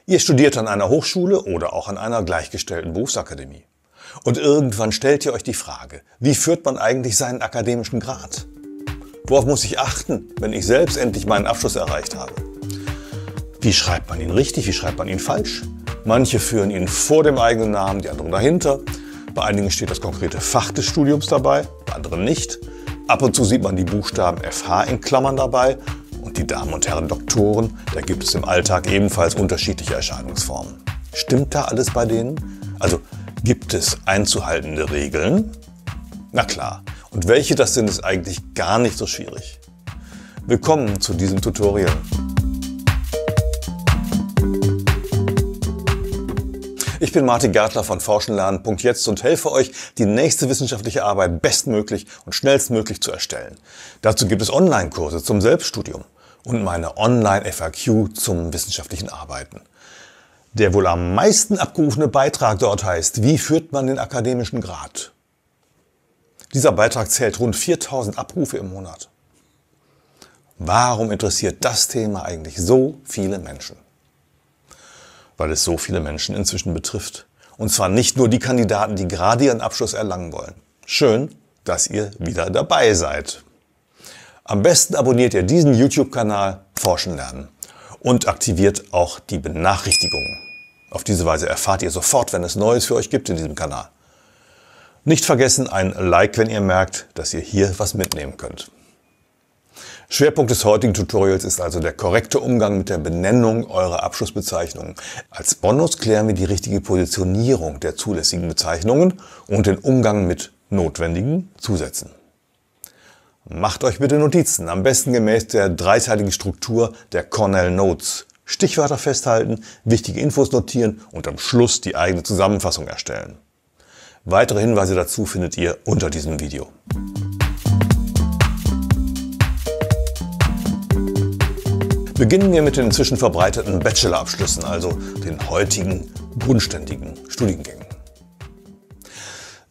Ihr studiert an einer Hochschule oder auch an einer gleichgestellten Berufsakademie. Und irgendwann stellt ihr euch die Frage, wie führt man eigentlich seinen akademischen Grad? Worauf muss ich achten, wenn ich selbst endlich meinen Abschluss erreicht habe? Wie schreibt man ihn richtig, wie schreibt man ihn falsch? Manche führen ihn vor dem eigenen Namen, die anderen dahinter. Bei einigen steht das konkrete Fach des Studiums dabei, bei anderen nicht. Ab und zu sieht man die Buchstaben FH in Klammern dabei. Und die Damen und Herren Doktoren, da gibt es im Alltag ebenfalls unterschiedliche Erscheinungsformen. Stimmt da alles bei denen? Also gibt es einzuhaltende Regeln? Na klar. Und welche das sind, ist eigentlich gar nicht so schwierig. Willkommen zu diesem Tutorial. Ich bin Martin Gärtler von ForschenLernen.jetzt und helfe euch, die nächste wissenschaftliche Arbeit bestmöglich und schnellstmöglich zu erstellen. Dazu gibt es Online-Kurse zum Selbststudium und meine Online-FAQ zum wissenschaftlichen Arbeiten. Der wohl am meisten abgerufene Beitrag dort heißt, wie führt man den akademischen Grad? Dieser Beitrag zählt rund 4000 Abrufe im Monat. Warum interessiert das Thema eigentlich so viele Menschen? Weil es so viele Menschen inzwischen betrifft. Und zwar nicht nur die Kandidaten, die gerade ihren Abschluss erlangen wollen. Schön, dass ihr wieder dabei seid. Am besten abonniert ihr diesen YouTube-Kanal Forschen lernen und aktiviert auch die Benachrichtigungen. Auf diese Weise erfahrt ihr sofort, wenn es Neues für euch gibt in diesem Kanal. Nicht vergessen ein Like, wenn ihr merkt, dass ihr hier was mitnehmen könnt. Schwerpunkt des heutigen Tutorials ist also der korrekte Umgang mit der Benennung eurer Abschlussbezeichnungen. Als Bonus klären wir die richtige Positionierung der zulässigen Bezeichnungen und den Umgang mit notwendigen Zusätzen. Macht euch bitte Notizen, am besten gemäß der dreiteiligen Struktur der Cornell Notes. Stichwörter festhalten, wichtige Infos notieren und am Schluss die eigene Zusammenfassung erstellen. Weitere Hinweise dazu findet ihr unter diesem Video. Beginnen wir mit den inzwischen verbreiteten Bachelorabschlüssen, also den heutigen grundständigen Studiengängen.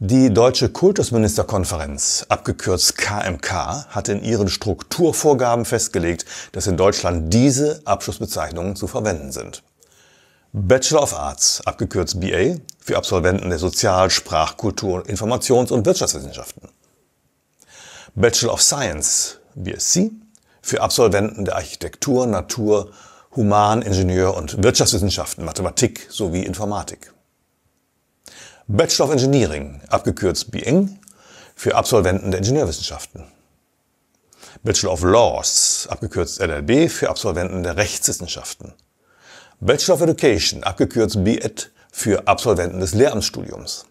Die Deutsche Kultusministerkonferenz, abgekürzt KMK, hat in ihren Strukturvorgaben festgelegt, dass in Deutschland diese Abschlussbezeichnungen zu verwenden sind. Bachelor of Arts, abgekürzt BA, für Absolventen der Sozial-, Sprach-, Kultur-, Informations- und Wirtschaftswissenschaften. Bachelor of Science, BSc, für Absolventen der Architektur, Natur-, Human-, Ingenieur- und Wirtschaftswissenschaften, Mathematik sowie Informatik. Bachelor of Engineering, abgekürzt BEng, für Absolventen der Ingenieurwissenschaften. Bachelor of Laws, abgekürzt LLB, für Absolventen der Rechtswissenschaften. Bachelor of Education, abgekürzt BEd, für Absolventen des Lehramtsstudiums.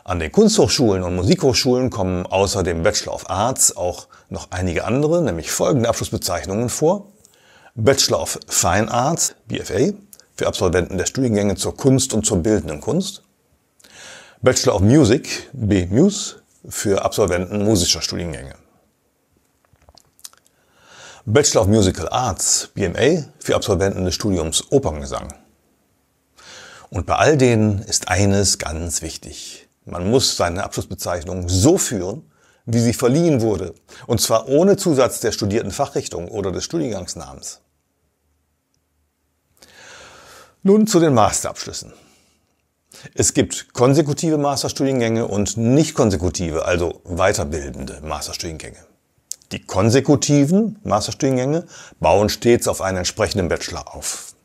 An den Kunsthochschulen und Musikhochschulen kommen außer dem Bachelor of Arts auch noch einige andere, nämlich folgende Abschlussbezeichnungen vor. Bachelor of Fine Arts, BFA, für Absolventen der Studiengänge zur Kunst und zur bildenden Kunst. Bachelor of Music, BMus, für Absolventen musischer Studiengänge. Bachelor of Musical Arts, BMA, für Absolventen des Studiums Operngesang. Und bei all denen ist eines ganz wichtig. Man muss seine Abschlussbezeichnung so führen, wie sie verliehen wurde. Und zwar ohne Zusatz der studierten Fachrichtung oder des Studiengangsnamens. Nun zu den Masterabschlüssen. Es gibt konsekutive Masterstudiengänge und nicht konsekutive, also weiterbildende Masterstudiengänge. Die konsekutiven Masterstudiengänge bauen stets auf einen entsprechenden Bachelor auf.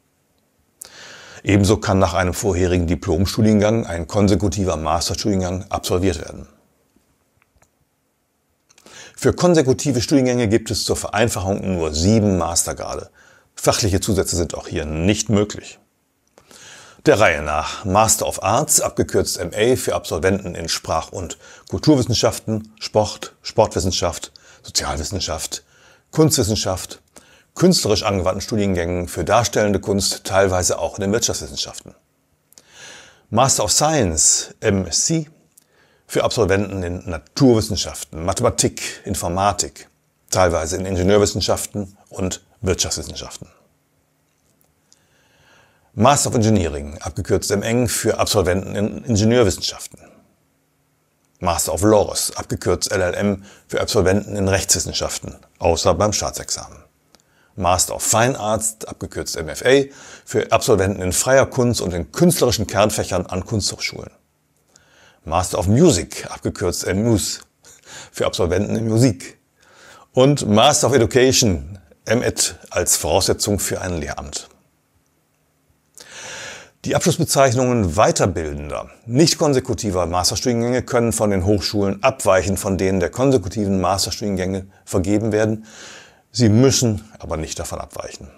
Ebenso kann nach einem vorherigen Diplomstudiengang ein konsekutiver Masterstudiengang absolviert werden. Für konsekutive Studiengänge gibt es zur Vereinfachung nur 7 Mastergrade. Fachliche Zusätze sind auch hier nicht möglich. Der Reihe nach: Master of Arts, abgekürzt MA, für Absolventen in Sprach- und Kulturwissenschaften, Sport, Sportwissenschaft, Sozialwissenschaft, Kunstwissenschaft, künstlerisch angewandten Studiengängen für darstellende Kunst, teilweise auch in den Wirtschaftswissenschaften. Master of Science, MSc, für Absolventen in Naturwissenschaften, Mathematik, Informatik, teilweise in Ingenieurwissenschaften und Wirtschaftswissenschaften. Master of Engineering, abgekürzt MEng, für Absolventen in Ingenieurwissenschaften. Master of Laws, abgekürzt LLM, für Absolventen in Rechtswissenschaften, außer beim Staatsexamen. Master of Fine Arts, abgekürzt MFA, für Absolventen in freier Kunst und in künstlerischen Kernfächern an Kunsthochschulen. Master of Music, abgekürzt MMUS, für Absolventen in Musik. Und Master of Education, MEd, als Voraussetzung für ein Lehramt. Die Abschlussbezeichnungen weiterbildender, nicht konsekutiver Masterstudiengänge können von den Hochschulen abweichen von denen der konsekutiven Masterstudiengänge vergeben werden. Sie müssen aber nicht davon abweichen.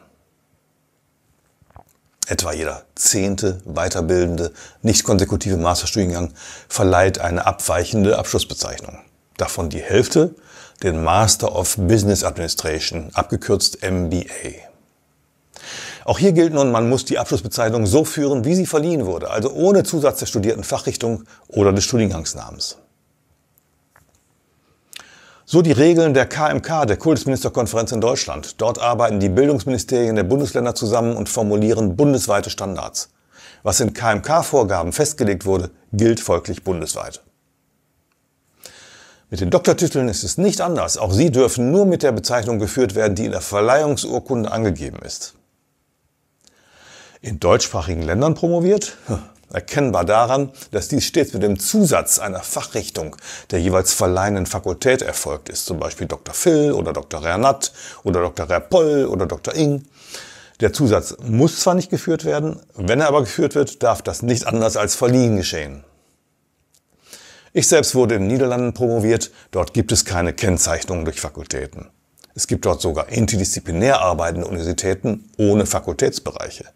Etwa jeder 10. weiterbildende, nicht konsekutive Masterstudiengang verleiht eine abweichende Abschlussbezeichnung. Davon die Hälfte den Master of Business Administration, abgekürzt MBA. Auch hier gilt nun, man muss die Abschlussbezeichnung so führen, wie sie verliehen wurde, also ohne Zusatz der studierten Fachrichtung oder des Studiengangsnamens. So die Regeln der KMK, der Kultusministerkonferenz in Deutschland. Dort arbeiten die Bildungsministerien der Bundesländer zusammen und formulieren bundesweite Standards. Was in KMK-Vorgaben festgelegt wurde, gilt folglich bundesweit. Mit den Doktortiteln ist es nicht anders. Auch sie dürfen nur mit der Bezeichnung geführt werden, die in der Verleihungsurkunde angegeben ist. In deutschsprachigen Ländern promoviert? Erkennbar daran, dass dies stets mit dem Zusatz einer Fachrichtung der jeweils verleihenden Fakultät erfolgt ist, zum Beispiel Dr. Phil oder Dr. Rernat oder Dr. Repoll oder Dr. Ing. Der Zusatz muss zwar nicht geführt werden, wenn er aber geführt wird, darf das nicht anders als verliehen geschehen. Ich selbst wurde in den Niederlanden promoviert, dort gibt es keine Kennzeichnung durch Fakultäten. Es gibt dort sogar interdisziplinär arbeitende Universitäten ohne Fakultätsbereiche.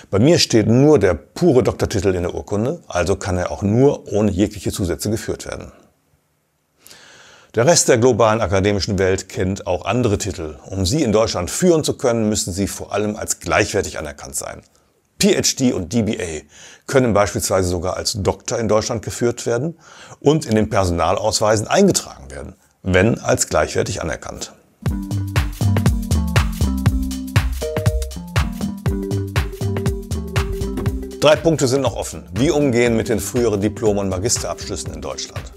Bei mir steht nur der pure Doktortitel in der Urkunde, also kann er auch nur ohne jegliche Zusätze geführt werden. Der Rest der globalen akademischen Welt kennt auch andere Titel. Um sie in Deutschland führen zu können, müssen sie vor allem als gleichwertig anerkannt sein. PhD und DBA können beispielsweise sogar als Doktor in Deutschland geführt werden und in den Personalausweisen eingetragen werden, wenn als gleichwertig anerkannt. 3 Punkte sind noch offen. Wie umgehen mit den früheren Diplom- und Magisterabschlüssen in Deutschland?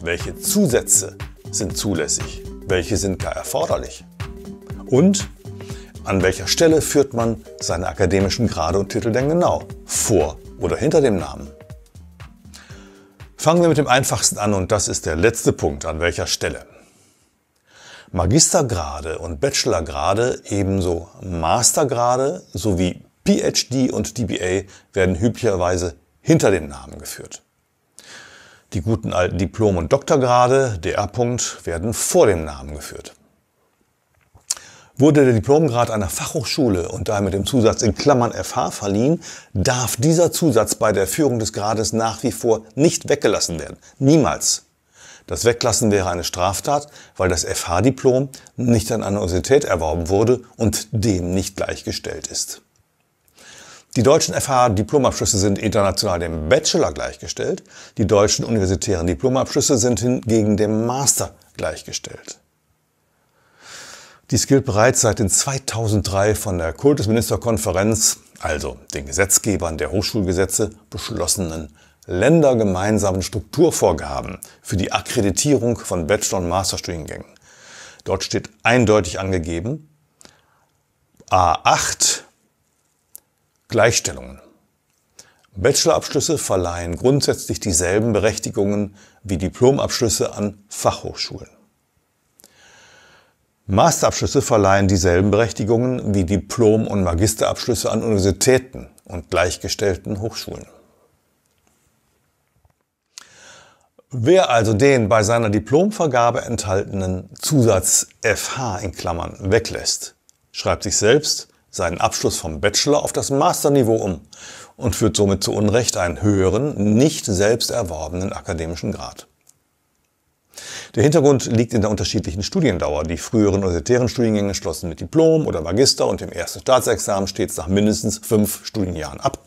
Welche Zusätze sind zulässig? Welche sind gar erforderlich? Und an welcher Stelle führt man seine akademischen Grade und Titel denn genau? Vor oder hinter dem Namen? Fangen wir mit dem einfachsten an und das ist der letzte Punkt. An welcher Stelle? Magistergrade und Bachelorgrade, ebenso Mastergrade sowie PhD und DBA werden üblicherweise hinter den Namen geführt. Die guten alten Diplom- und Doktorgrade, DR-Punkt, werden vor dem Namen geführt. Wurde der Diplomgrad einer Fachhochschule und daher mit dem Zusatz in Klammern FH verliehen, darf dieser Zusatz bei der Führung des Grades nach wie vor nicht weggelassen werden. Niemals. Das Weglassen wäre eine Straftat, weil das FH-Diplom nicht an einer Universität erworben wurde und dem nicht gleichgestellt ist. Die deutschen FH-Diplomabschlüsse sind international dem Bachelor gleichgestellt, die deutschen universitären Diplomabschlüsse sind hingegen dem Master gleichgestellt. Dies gilt bereits seit den 2003 von der Kultusministerkonferenz, also den Gesetzgebern der Hochschulgesetze, beschlossenen ländergemeinsamen Strukturvorgaben für die Akkreditierung von Bachelor- und Masterstudiengängen. Dort steht eindeutig angegeben, A8 Gleichstellungen. Bachelorabschlüsse verleihen grundsätzlich dieselben Berechtigungen wie Diplomabschlüsse an Fachhochschulen. Masterabschlüsse verleihen dieselben Berechtigungen wie Diplom- und Magisterabschlüsse an Universitäten und gleichgestellten Hochschulen. Wer also den bei seiner Diplomvergabe enthaltenen Zusatz FH in Klammern weglässt, schreibt sich selbst seinen Abschluss vom Bachelor auf das Masterniveau um und führt somit zu Unrecht einen höheren, nicht selbst erworbenen akademischen Grad. Der Hintergrund liegt in der unterschiedlichen Studiendauer. Die früheren universitären Studiengänge schlossen mit Diplom oder Magister und dem ersten Staatsexamen stets nach mindestens 5 Studienjahren ab.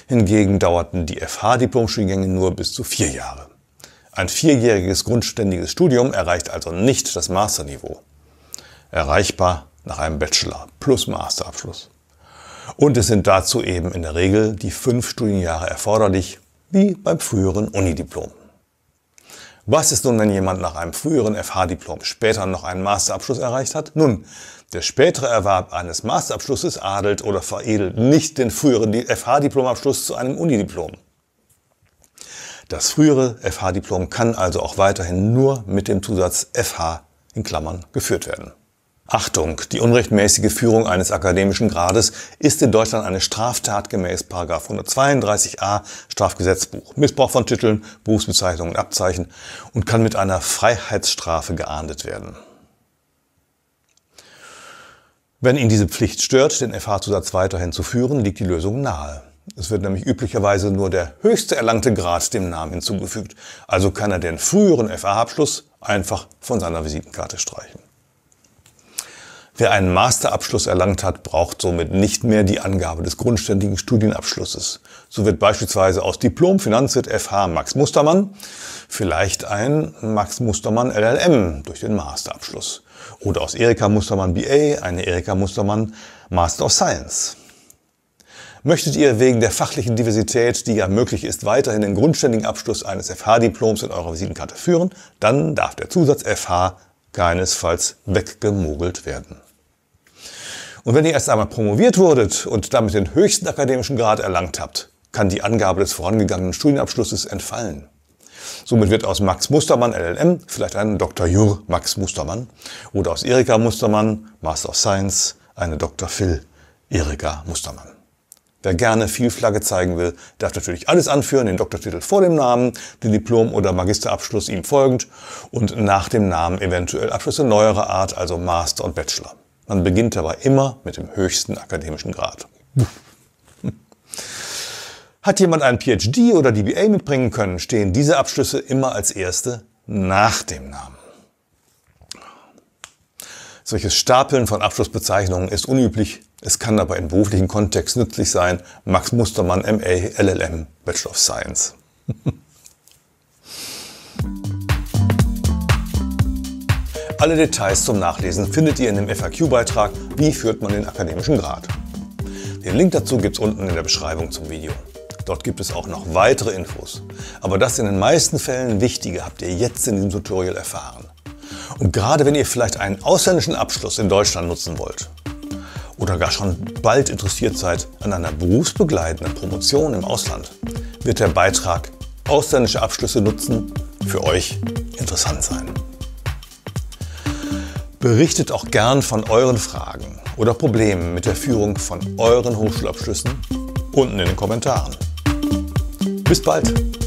Hingegen dauerten die FH-Diplomstudiengänge nur bis zu 4 Jahre. Ein 4-jähriges grundständiges Studium erreicht also nicht das Masterniveau. Erreichbar nach einem Bachelor plus Masterabschluss. Und es sind dazu eben in der Regel die 5 Studienjahre erforderlich, wie beim früheren Unidiplom. Was ist nun, wenn jemand nach einem früheren FH-Diplom später noch einen Masterabschluss erreicht hat? Nun, Der spätere Erwerb eines Masterabschlusses adelt oder veredelt nicht den früheren FH-Diplomabschluss zu einem Unidiplom. Das frühere FH-Diplom kann also auch weiterhin nur mit dem Zusatz FH in Klammern geführt werden. Achtung! Die unrechtmäßige Führung eines akademischen Grades ist in Deutschland eine Straftat gemäß § 132a Strafgesetzbuch. Missbrauch von Titeln, Berufsbezeichnungen und Abzeichen und kann mit einer Freiheitsstrafe geahndet werden. Wenn ihn diese Pflicht stört, den FH-Zusatz weiterhin zu führen, liegt die Lösung nahe. Es wird nämlich üblicherweise nur der höchste erlangte Grad dem Namen hinzugefügt. Also kann er den früheren FH-Abschluss einfach von seiner Visitenkarte streichen. Wer einen Masterabschluss erlangt hat, braucht somit nicht mehr die Angabe des grundständigen Studienabschlusses. So wird beispielsweise aus Diplom Finanzwirt FH Max Mustermann vielleicht ein Max Mustermann LLM durch den Masterabschluss. Oder aus Erika Mustermann BA eine Erika Mustermann Master of Science. Möchtet ihr wegen der fachlichen Diversität, die ja möglich ist, weiterhin den grundständigen Abschluss eines FH-Diploms in eurer Visitenkarte führen, dann darf der Zusatz FH keinesfalls weggemogelt werden. Und wenn ihr erst einmal promoviert wurdet und damit den höchsten akademischen Grad erlangt habt, kann die Angabe des vorangegangenen Studienabschlusses entfallen. Somit wird aus Max Mustermann LLM vielleicht ein Dr. Jur. Max Mustermann oder aus Erika Mustermann Master of Science eine Dr. Phil. Erika Mustermann. Wer gerne viel Flagge zeigen will, darf natürlich alles anführen, den Doktortitel vor dem Namen, den Diplom- oder Magisterabschluss ihm folgend und nach dem Namen eventuell Abschlüsse neuerer Art, also Master und Bachelor. Man beginnt dabei immer mit dem höchsten akademischen Grad. Hat jemand einen PhD oder DBA mitbringen können, stehen diese Abschlüsse immer als erste nach dem Namen. Solches Stapeln von Abschlussbezeichnungen ist unüblich. Es kann aber im beruflichen Kontext nützlich sein. Max Mustermann MA LLM Bachelor of Science. Alle Details zum Nachlesen findet ihr in dem FAQ-Beitrag Wie führt man den akademischen Grad? Den Link dazu gibt es unten in der Beschreibung zum Video. Dort gibt es auch noch weitere Infos. Aber das in den meisten Fällen Wichtige habt ihr jetzt in diesem Tutorial erfahren. Und gerade wenn ihr vielleicht einen ausländischen Abschluss in Deutschland nutzen wollt oder gar schon bald interessiert seid an einer berufsbegleitenden Promotion im Ausland, wird der Beitrag Ausländische Abschlüsse nutzen für euch interessant sein. Berichtet auch gern von euren Fragen oder Problemen mit der Führung von euren Hochschulabschlüssen unten in den Kommentaren. Bis bald!